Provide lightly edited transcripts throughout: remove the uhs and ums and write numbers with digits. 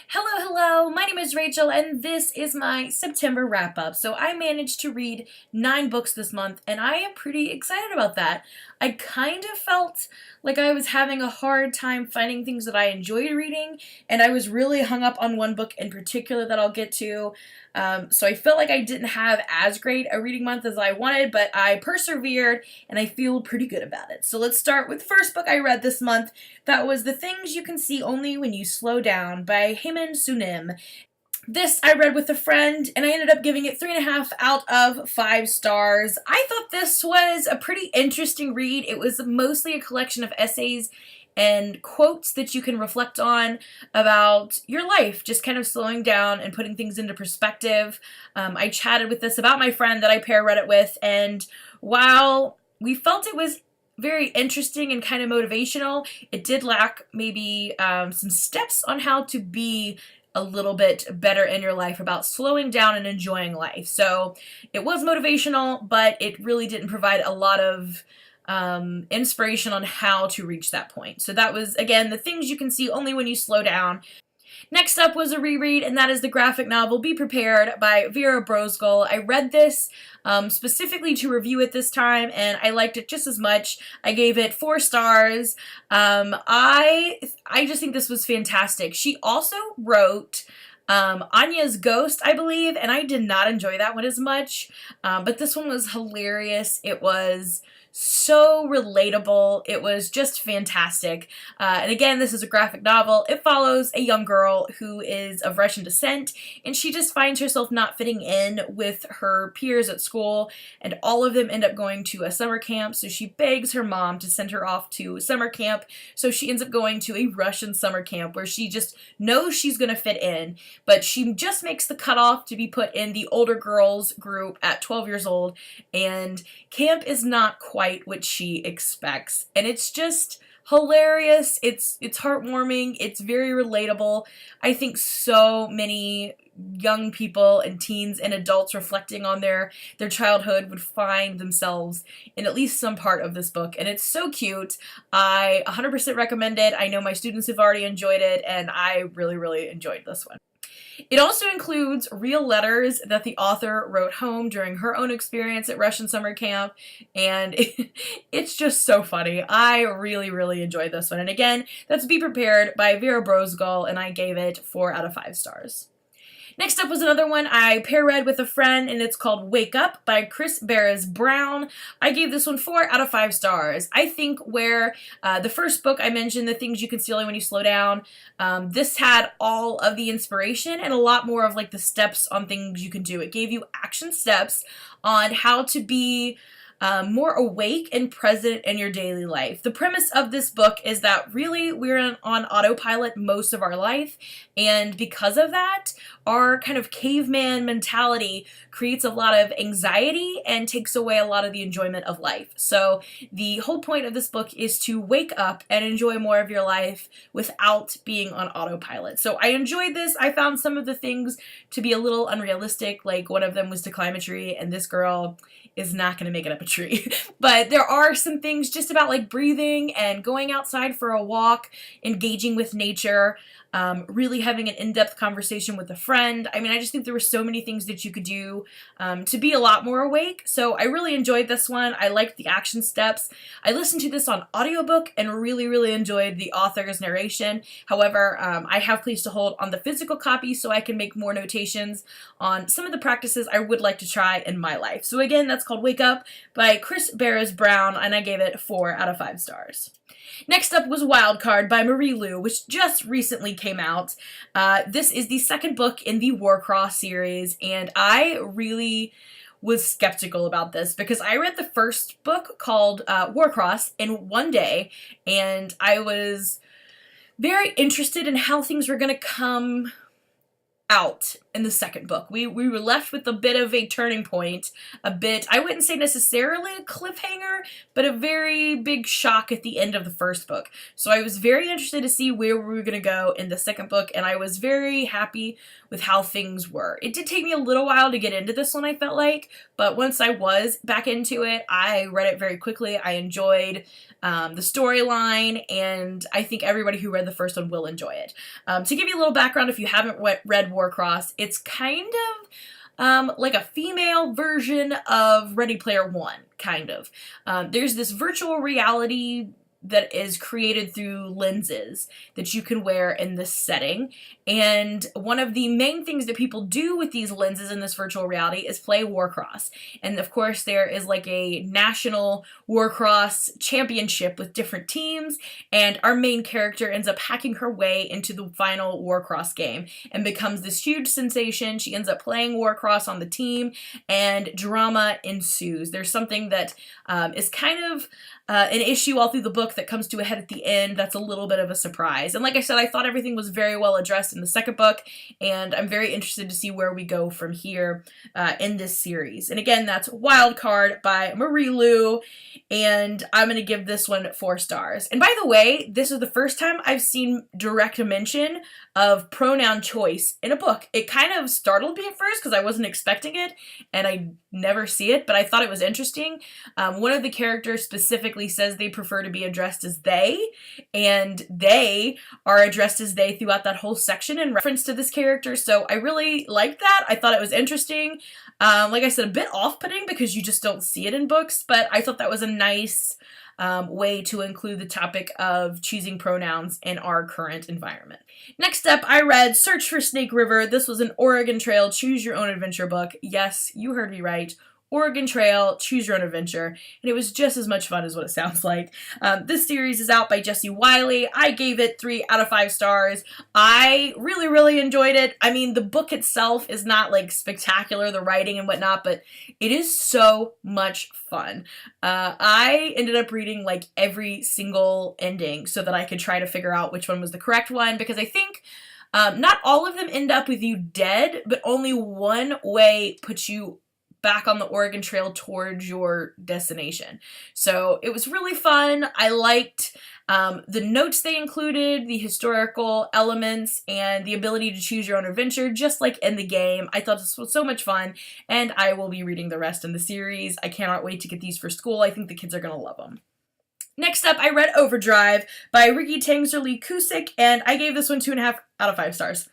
Hello, my name is Rachel, and this is my September wrap up. So, I managed to read 9 books this month, and I am pretty excited about that. I kind of felt like I was having a hard time finding things that I enjoyed reading, and I was really hung up on one book in particular that I'll get to. So, I felt like I didn't have as great a reading month as I wanted, but I persevered, and I feel pretty good about it. So, let's start with the first book I read this month. That was The Things You Can See Only When You Slow Down by Heyman Sunim. This I read with a friend, and I ended up giving it 3.5 out of 5 stars. I thought this was a pretty interesting read. It was mostly a collection of essays and quotes that you can reflect on about your life, just kind of slowing down and putting things into perspective. I chatted with this about my friend that I pair read it with, and while we felt it was very interesting and kind of motivational, it did lack maybe some steps on how to be a little bit better in your life about slowing down and enjoying life. So it was motivational, but it really didn't provide a lot of inspiration on how to reach that point. So that was, again, The Things You Can See Only When You Slow Down. Next up was a reread, and that is the graphic novel Be Prepared by Vera Brosgol. I read this specifically to review it this time, and I liked it just as much. I gave it 4 stars. I just think this was fantastic. She also wrote Anya's Ghost, I believe, and I did not enjoy that one as much, but this one was hilarious. It was so relatable. It was just fantastic. And again, this is a graphic novel. It follows a young girl who is of Russian descent, and she just finds herself not fitting in with her peers at school, and all of them end up going to a summer camp, so she begs her mom to send her off to summer camp, so she ends up going to a Russian summer camp where she just knows she's going to fit in, but she just makes the cutoff to be put in the older girls group at 12 years old, and camp is not quite what she expects, and it's just hilarious. It's heartwarming. It's very relatable. I think so many young people and teens and adults reflecting on their childhood would find themselves in at least some part of this book, and it's so cute. I 100% recommend it. I know my students have already enjoyed it, and I really enjoyed this one. It also includes real letters that the author wrote home during her own experience at Russian summer camp, and it's just so funny. I really enjoyed this one. And again, that's Be Prepared by Vera Brosgol, and I gave it 4 out of 5 stars. Next up was another one I pair read with a friend, and it's called Wake Up by Chris Barris Brown. I gave this one 4 out of 5 stars. I think where the first book I mentioned, The Things You Can See Only When You Slow Down, this had all of the inspiration and a lot more of like the steps on things you can do. It gave you action steps on how to be more awake and present in your daily life. The premise of this book is that really we're on autopilot most of our life, and because of that, our kind of caveman mentality creates a lot of anxiety and takes away a lot of the enjoyment of life. So the whole point of this book is to wake up and enjoy more of your life without being on autopilot. So I enjoyed this. I found some of the things to be a little unrealistic, like one of them was to climb a tree, and this girl is not going to make it up a tree. But there are some things just about like breathing and going outside for a walk, engaging with nature, really having an in-depth conversation with a friend. I mean, I just think there were so many things that you could do to be a lot more awake. So I really enjoyed this one. I liked the action steps. I listened to this on audiobook and really enjoyed the author's narration. However, I have placed a hold on the physical copy so I can make more notations on some of the practices I would like to try in my life. So again, that's called Wake Up by Chris Barris Brown, and I gave it 4 out of 5 stars. Next up was Wildcard by Marie Lu, which just recently came out. This is the second book in the Warcross series, and I really was skeptical about this because I read the first book called Warcross in one day, and I was very interested in how things were going to come out in the second book. We were left with a bit of a turning point, I wouldn't say necessarily a cliffhanger, but a very big shock at the end of the first book. So I was very interested to see where we were going to go in the second book, and I was very happy with how things were. It did take me a little while to get into this one, I felt like, but once I was back into it, I read it very quickly. I enjoyed the storyline, and I think everybody who read the first one will enjoy it. To give you a little background, if you haven't read Warcross, it's kind of like a female version of Ready Player One, kind of. There's this virtual reality that is created through lenses that you can wear in this setting. And one of the main things that people do with these lenses in this virtual reality is play Warcross. And of course there is like a national Warcross championship with different teams, and our main character ends up hacking her way into the final Warcross game and becomes this huge sensation. She ends up playing Warcross on the team, and drama ensues. There's something that is kind of an issue all through the book that comes to a head at the end that's a little bit of a surprise. And like I said, I thought everything was very well addressed in the second book, and I'm very interested to see where we go from here in this series. And again, that's Wildcard by Marie Lu, and I'm going to give this one 4 stars. And by the way, this is the first time I've seen direct mention of pronoun choice in a book. It kind of startled me at first because I wasn't expecting it, and I never see it, but I thought it was interesting. One of the characters specifically says they prefer to be addressed as they, and they are addressed as they throughout that whole section in reference to this character, so I really liked that. I thought it was interesting. Like I said, a bit off-putting because you just don't see it in books, but I thought that was a nice way to include the topic of choosing pronouns in our current environment. Next up, I read Search for Snake River. This was an Oregon Trail Choose Your Own Adventure book. Yes, you heard me right. Oregon Trail, Choose Your Own Adventure, and it was just as much fun as what it sounds like. This series is out by Jesse Wiley. I gave it 3 out of 5 stars. I really, really enjoyed it. I mean, the book itself is not like spectacular, the writing and whatnot, but it is so much fun. I ended up reading like every single ending so that I could try to figure out which one was the correct one, because I think not all of them end up with you dead, but only one way puts you back on the Oregon Trail towards your destination. So it was really fun. I liked the notes they included, the historical elements, and the ability to choose your own adventure, just like in the game. I thought this was so much fun, and I will be reading the rest in the series. I cannot wait to get these for school. I think the kids are going to love them. Next up, I read Overdrive by Ricky Tangserly Cusick, and I gave this one 2.5 out of 5 stars.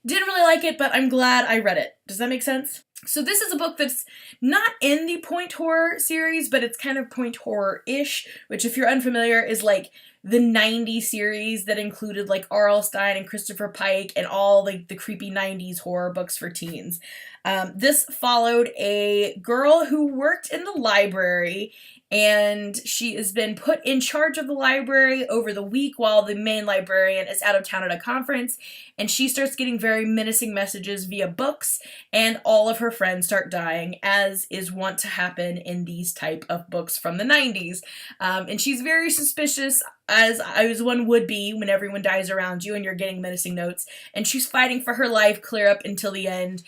Didn't really like it, but I'm glad I read it. Does that make sense? So this is a book that's not in the point horror series, but it's kind of point horror-ish, which if you're unfamiliar is like the 90s series that included like R.L. Stine and Christopher Pike and all like the creepy 90s horror books for teens. This followed a girl who worked in the library, and she has been put in charge of the library over the week while the main librarian is out of town at a conference, and she starts getting very menacing messages via books, and all of her friends start dying, as is wont to happen in these type of books from the 90s. And she's very suspicious, as one would be when everyone dies around you and you're getting menacing notes, and she's fighting for her life clear up until the end.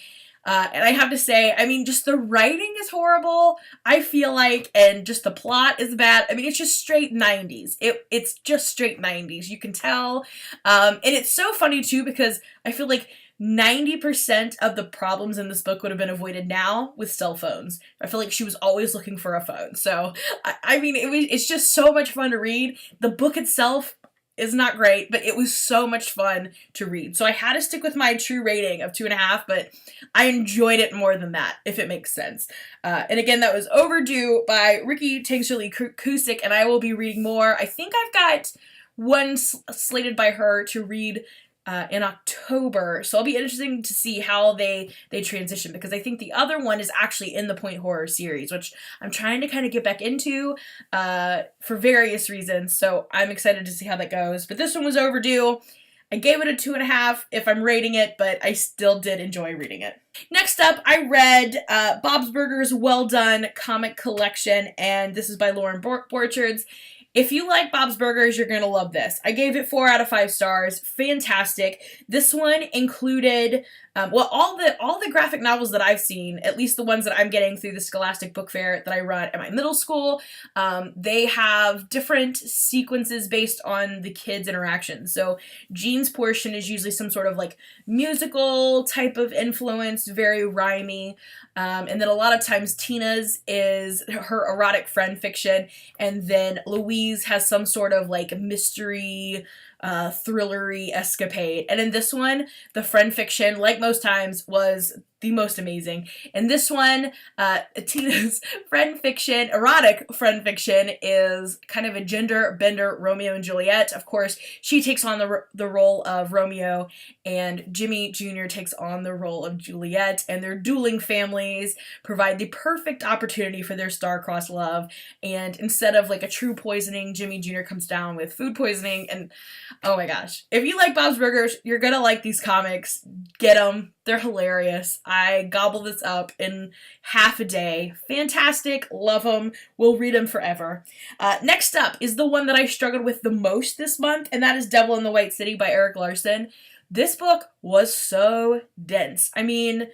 And I have to say, I mean, just the writing is horrible, I feel like, and just the plot is bad. I mean, it's just straight 90s. It's just straight 90s. You can tell. And it's so funny, too, because I feel like 90% of the problems in this book would have been avoided now with cell phones. I feel like she was always looking for a phone. So, I mean, it's just so much fun to read. The book itself is not great, but it was so much fun to read. So I had to stick with my true rating of 2.5, but I enjoyed it more than that, if it makes sense. And again, that was Overdue by Ricky Tangserly Cusick, and I will be reading more. I think I've got one slated by her to read in October, so I'll be interested to see how they transition, because I think the other one is actually in the point horror series, which I'm trying to kind of get back into for various reasons, so I'm excited to see how that goes. But this one was Overdue. I gave it a 2.5 if I'm rating it, but I still did enjoy reading it. Next up, I read Bob's Burgers Well Done comic collection, and this is by Lauren Borchards. If you like Bob's Burgers, you're gonna love this. I gave it 4 out of 5 stars. Fantastic. This one included, well, all the graphic novels that I've seen, at least the ones that I'm getting through the Scholastic Book Fair that I run at my middle school, they have different sequences based on the kids' interactions. So Jean's portion is usually some sort of like musical type of influence, very rhymey. And then a lot of times Tina's is her erotic friend fiction, and then Louise has some sort of like mystery, thrillery escapade. And in this one, the friend fiction, like most times, was the most amazing. In this one, Tina's friend fiction, erotic friend fiction, is kind of a gender bender Romeo and Juliet. Of course, she takes on the role of Romeo, and Jimmy Jr. takes on the role of Juliet, and their dueling families provide the perfect opportunity for their star-crossed love. And instead of like a true poisoning, Jimmy Jr. comes down with food poisoning, and oh my gosh. If you like Bob's Burgers, you're gonna like these comics. Get them. They're hilarious. I gobble this up in half a day. Fantastic. Love them. We'll read them forever. Next up is the one that I struggled with the most this month, and that is Devil in the White City by Eric Larson. This book was so dense. I mean,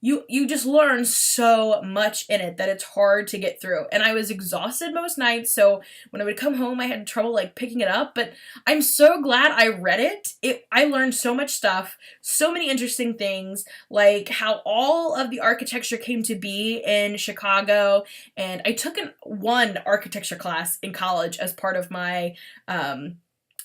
you just learn so much in it that it's hard to get through. And I was exhausted most nights, so when I would come home, I had trouble like picking it up, but I'm so glad I read it. I learned so much stuff, so many interesting things, like how all of the architecture came to be in Chicago, and I took one architecture class in college as part of my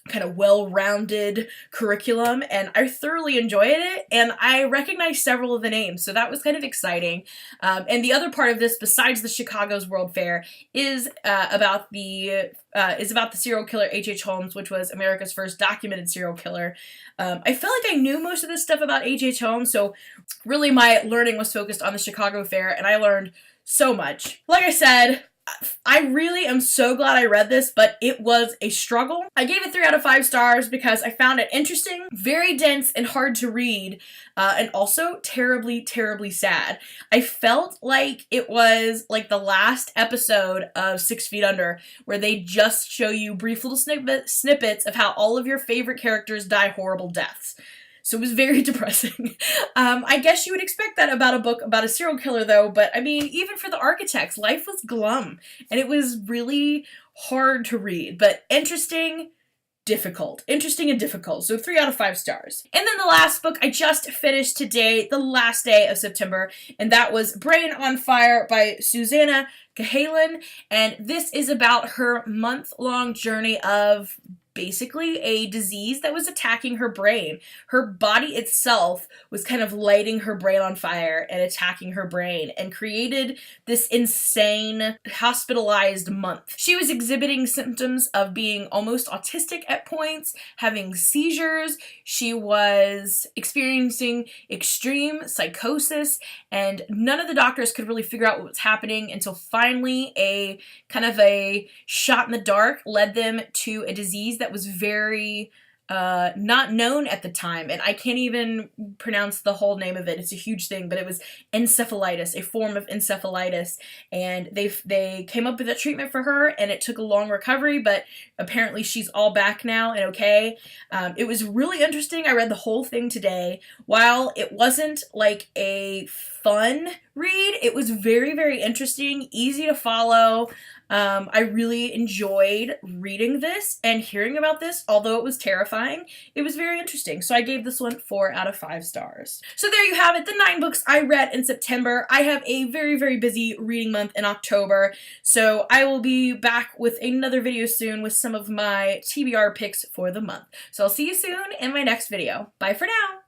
kind of well-rounded curriculum, and I thoroughly enjoyed it, and I recognized several of the names, so that was kind of exciting. And the other part of this, besides the Chicago's World Fair, is about the serial killer H.H. Holmes, which was America's first documented serial killer. I felt like I knew most of this stuff about H.H. Holmes, so really my learning was focused on the Chicago Fair, and I learned so much. Like I said, I really am so glad I read this, but it was a struggle. I gave it 3 out of 5 stars because I found it interesting, very dense and hard to read, and also terribly, terribly sad. I felt like it was like the last episode of 6 Feet Under, where they just show you brief little snippets of how all of your favorite characters die horrible deaths. So it was very depressing. I guess you would expect that about a book about a serial killer, though, but I mean, even for the architects, life was glum, and it was really hard to read, but interesting, difficult. Interesting and difficult, so 3 out of 5 stars. And then the last book I just finished today, the last day of September, and that was Brain on Fire by Susanna Cahalan, and this is about her month-long journey of basically a disease that was attacking her brain. Her body itself was kind of lighting her brain on fire and attacking her brain, and created this insane hospitalized month. She was exhibiting symptoms of being almost autistic at points, having seizures. She was experiencing extreme psychosis, and none of the doctors could really figure out what was happening until finally a kind of a shot in the dark led them to a disease that was very not known at the time, and I can't even pronounce the whole name of it. It's a huge thing, but it was encephalitis, a form of encephalitis, and they came up with a treatment for her, and it took a long recovery, but apparently she's all back now and okay. It was really interesting. I read the whole thing today. While it wasn't like a fun read, it was very, very interesting, easy to follow. I really enjoyed reading this and hearing about this, although it was terrifying. It was very interesting, so I gave this one 4 out of 5 stars. So there you have it, the 9 books I read in September. I have a very, very busy reading month in October, so I will be back with another video soon with some of my TBR picks for the month. So I'll see you soon in my next video. Bye for now!